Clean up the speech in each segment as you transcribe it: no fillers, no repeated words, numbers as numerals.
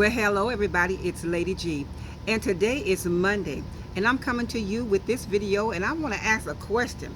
Well, hello everybody, it's Lady G, and today is Monday, and I'm coming to you with this video, and I want to ask a question.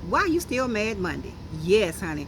Why are you still mad Monday? Yes, honey.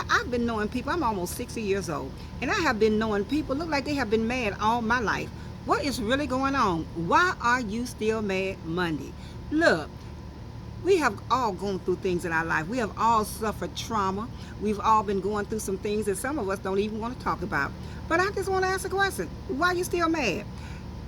I've been knowing people, I'm almost 60 years old, and I have been knowing people look like they have been mad all my life. What is really going on? Why are you still mad Monday? Look, we have all gone through things in our life. We have all suffered trauma. We've all been going through some things that some of us don't even want to talk about. But I just want to ask a question. Why are you still mad?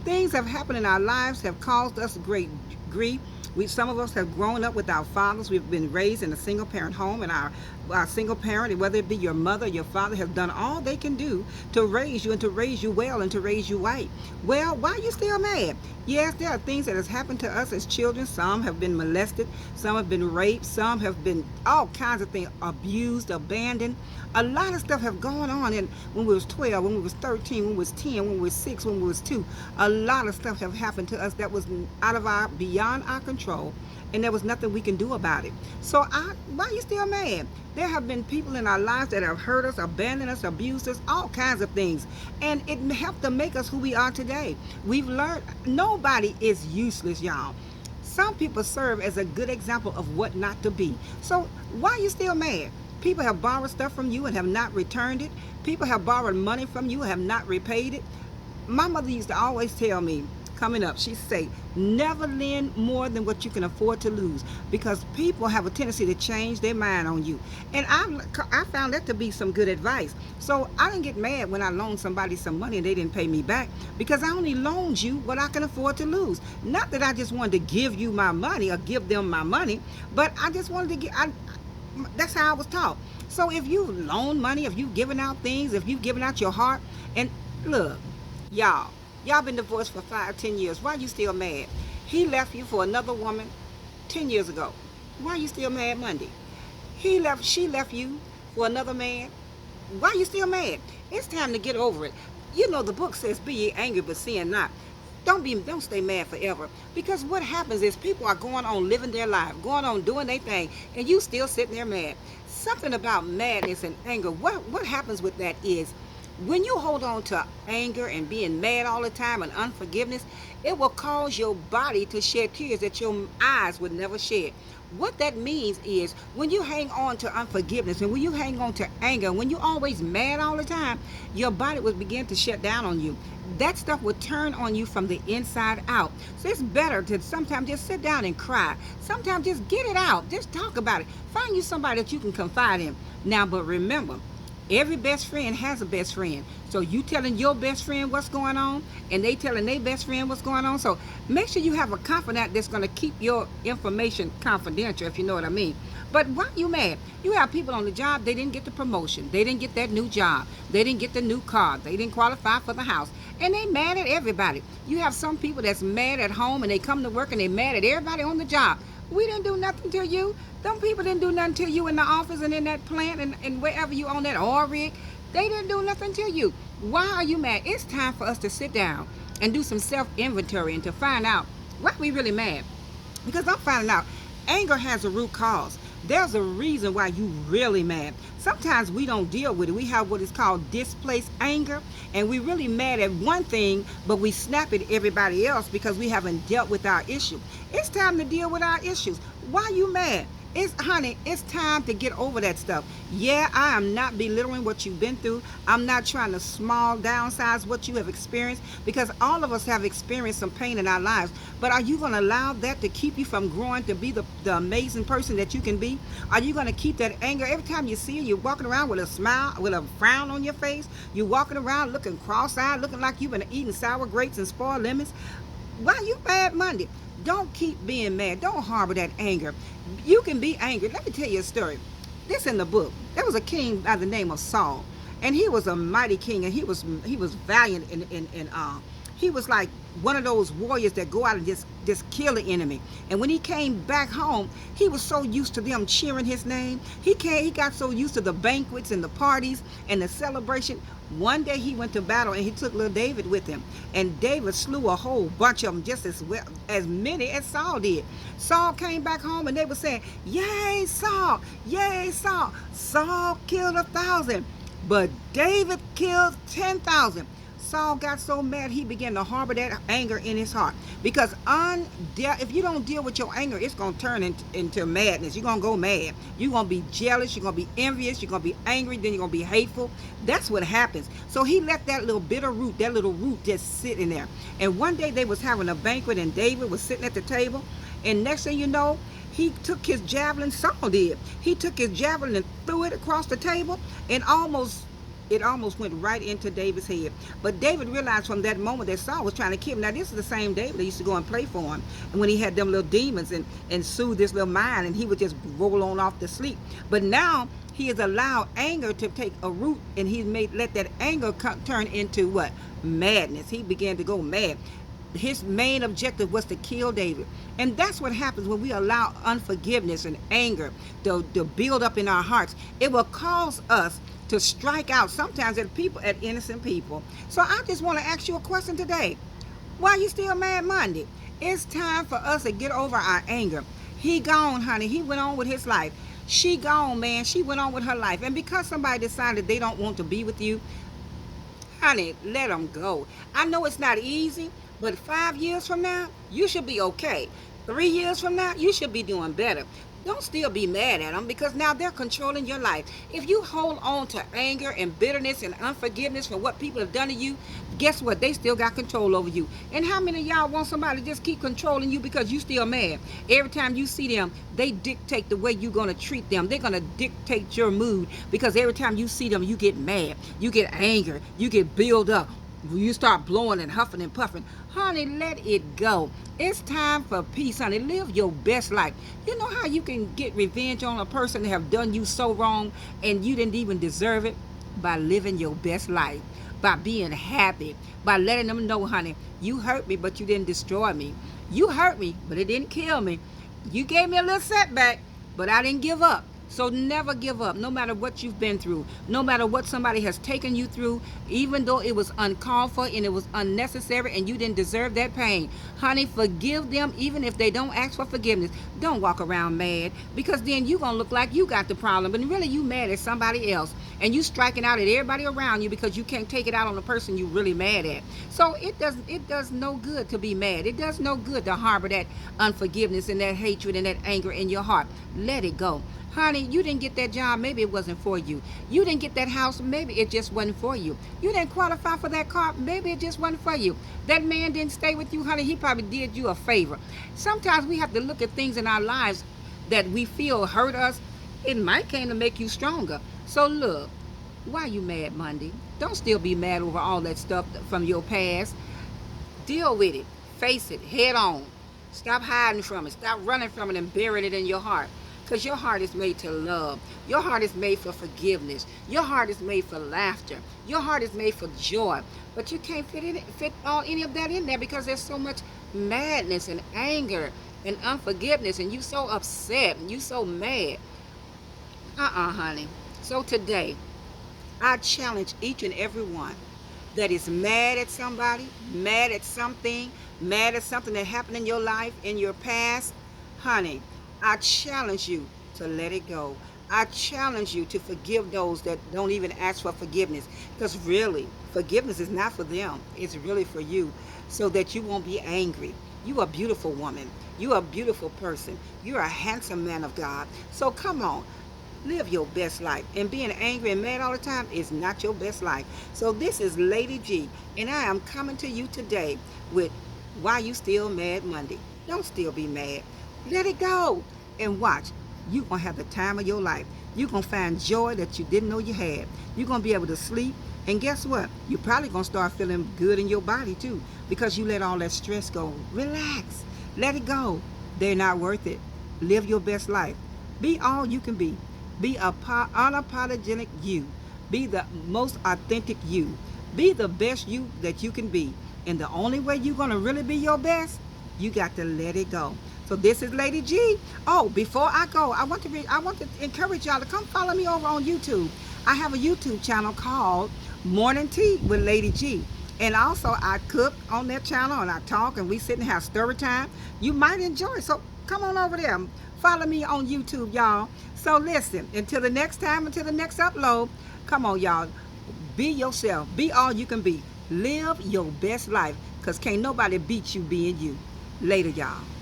Things have happened in our lives have caused us great grief. Some of us have grown up without fathers. We've been raised in a single parent home, and our single parent, whether it be your mother or your father, have done all they can do to raise you and to raise you well and to raise you right. Well, why are you still mad? Yes, there are things that has happened to us as children. Some have been molested, some have been raped, some have been all kinds of things, abused, abandoned. A lot of stuff have gone on, and when we was 12, when we was 13, when we was 10, when we was 6, when we was 2, a lot of stuff have happened to us that was beyond our control, and there was nothing we can do about it. So why are you still mad? There have been people in our lives that have hurt us, abandoned us, abused us, all kinds of things, and it helped to make us who we are today. We've learned nobody is useless, y'all. Some people serve as a good example of what not to be. So why are you still mad? People have borrowed stuff from you and have not returned it. People have borrowed money from you and have not repaid it. My mother used to always tell me, coming up, she'd say, never lend more than what you can afford to lose, because people have a tendency to change their mind on you. And I found that to be some good advice. So I didn't get mad when I loaned somebody some money and they didn't pay me back, because I only loaned you what I can afford to lose. Not that I just wanted to give you my money or give them my money, but I just wanted to get, that's how I was taught. So if you loan money, if you've given out things, if you've given out your heart, and look, y'all been divorced for 5, 10 years. Why are you still mad? He left you for another woman 10 years ago. Why are you still mad Monday? She left you for another man. Why are you still mad? It's time to get over it. You know the book says, be ye angry but sin not. Don't stay mad forever, because what happens is people are going on living their life, going on doing their thing, and you still sitting there mad. Something about madness and anger, what happens with that is, when you hold on to anger and being mad all the time and unforgiveness, it will cause your body to shed tears that your eyes would never shed. What that means is, when you hang on to unforgiveness and when you hang on to anger, when you're always mad all the time, your body will begin to shut down on you. That stuff will turn on you from the inside out. So it's better to sometimes just sit down and cry. Sometimes just get it out. Just talk about it. Find you somebody that you can confide in. Now, but remember, every best friend has a best friend. So you telling your best friend what's going on, and they telling their best friend what's going on. So make sure you have a confidant that's going to keep your information confidential, if you know what I mean. But why are you mad? You have people on the job, they didn't get the promotion. They didn't get that new job. They didn't get the new car. They didn't qualify for the house. And they mad at everybody. You have some people that's mad at home, and they come to work and they mad at everybody on the job. We didn't do nothing to you. Them people didn't do nothing to you in the office and in that plant and wherever you on that oil rig. They didn't do nothing to you. Why are you mad? It's time for us to sit down and do some self-inventory and to find out why we really mad. Because I'm finding out anger has a root cause. There's a reason why you really mad. Sometimes we don't deal with it. We have what is called displaced anger, and we really mad at one thing, but we snap at everybody else because we haven't dealt with our issue. It's time to deal with our issues. Why are you mad? Honey, it's time to get over that stuff. Yeah, I am not belittling what you've been through. I'm not trying to downsize what you have experienced, because all of us have experienced some pain in our lives. But are you going to allow that to keep you from growing to be the amazing person that you can be? Are you going to keep that anger every time you see her? You're walking around with a smile, with a frown on your face. You're walking around looking cross-eyed, looking like you've been eating sour grapes and spoiled lemons. Why are you mad Monday? Don't keep being mad. Don't harbor that anger. You can be angry. Let me tell you a story. This in the book. There was a king by the name of Saul, and he was a mighty king, and he was valiant, and he was like one of those warriors that go out and just kill the enemy. And when he came back home, he was so used to them cheering his name. He got so used to the banquets and the parties and the celebration. One day he went to battle, and he took little David with him, and David slew a whole bunch of them, just as many as Saul did. Saul came back home, and they were saying, yay Saul, yay Saul. Saul killed 1,000, but David killed 10,000. Saul got so mad he began to harbor that anger in his heart. Because if you don't deal with your anger, it's going to turn into madness. You're going to go mad. You're going to be jealous. You're going to be envious. You're going to be angry. Then you're going to be hateful. That's what happens. So he let that little bitter root, that little root just sit in there. And one day they was having a banquet and David was sitting at the table. And next thing you know, he took his javelin, Saul did. He took his javelin and threw it across the table, and it almost went right into David's head. But David realized from that moment that Saul was trying to kill him. Now, this is the same David that used to go and play for him. And when he had them little demons and soothe this little mind, and he would just roll on off to sleep. But now he has allowed anger to take a root, and he's let that anger turn into what? Madness. He began to go mad. His main objective was to kill David. And that's what happens when we allow unforgiveness and anger to build up in our hearts. It will cause us to strike out sometimes at innocent people. So I just want to ask you a question today. Why are you still mad Monday? It's time for us to get over our anger. He gone, honey. He went on with his life. She gone, man. She went on with her life. And because somebody decided they don't want to be with you, honey, let them go. I know it's not easy, but 5 years from now, you should be okay. 3 years from now, you should be doing better. Don't still be mad at them, because now they're controlling your life. If you hold on to anger and bitterness and unforgiveness for what people have done to you, guess what? They still got control over you. And how many of y'all want somebody to just keep controlling you because you still mad? Every time you see them, they dictate the way you're going to treat them. They're going to dictate your mood, because every time you see them, you get mad, you get angry, you get built up. You start blowing and huffing and puffing. Honey, let it go. It's time for peace, honey. Live your best life. You know how you can get revenge on a person that have done you so wrong and you didn't even deserve it? By living your best life, by being happy, by letting them know, honey, you hurt me, but you didn't destroy me. You hurt me, but it didn't kill me. You gave me a little setback, but I didn't give up. So never give up, no matter what you've been through, no matter what somebody has taken you through, even though it was uncalled for and it was unnecessary and you didn't deserve that pain. Honey, forgive them even if they don't ask for forgiveness. Don't walk around mad, because then you're going to look like you got the problem, but really you mad at somebody else, and you striking out at everybody around you because you can't take it out on the person you really mad at. So it does no good to be mad. It does no good to harbor that unforgiveness and that hatred and that anger in your heart. Let it go. Honey, you didn't get that job, maybe it wasn't for you. You didn't get that house, maybe it just wasn't for you. You didn't qualify for that car, maybe it just wasn't for you. That man didn't stay with you, honey, he probably did you a favor. Sometimes we have to look at things in our lives that we feel hurt us. It might came to make you stronger. So look, why you mad Monday? Don't still be mad over all that stuff from your past. Deal with it. Face it head on. Stop hiding from it. Stop running from it and burying it in your heart. Because your heart is made to love. Your heart is made for forgiveness. Your heart is made for laughter. Your heart is made for joy. But you can't fit any of that in there, because there's so much madness and anger and unforgiveness, and you so upset and you so mad. Honey. So today, I challenge each and every one that is mad at somebody, mad at something that happened in your life, in your past. Honey, I challenge you to let it go. I challenge you to forgive those that don't even ask for forgiveness. Because really, forgiveness is not for them. It's really for you, so that you won't be angry. You are a beautiful woman. You are a beautiful person. You're a handsome man of God. So come on, live your best life. And being angry and mad all the time is not your best life. So this is Lady G, and I am coming to you today with Why You Still Mad Monday. Don't still be mad. Let it go. And watch, you're going to have the time of your life. You're going to find joy that you didn't know you had. You're going to be able to sleep. And guess what? You're probably going to start feeling good in your body too, because you let all that stress go. Relax. Let it go. They're not worth it. Live your best life. Be all you can be. Be unapologetic you. Be the most authentic you. Be the best you that you can be. And the only way you're going to really be your best, you got to let it go. So this is Lady G. Oh, before I go, I want to encourage y'all to come follow me over on YouTube. I have a YouTube channel called Morning Tea with Lady G. And also I cook on that channel, and I talk, and we sit and have story time. You might enjoy it. So come on over there. Follow me on YouTube, y'all. So listen, until the next time, until the next upload, come on, y'all. Be yourself. Be all you can be. Live your best life, because can't nobody beat you being you. Later, y'all.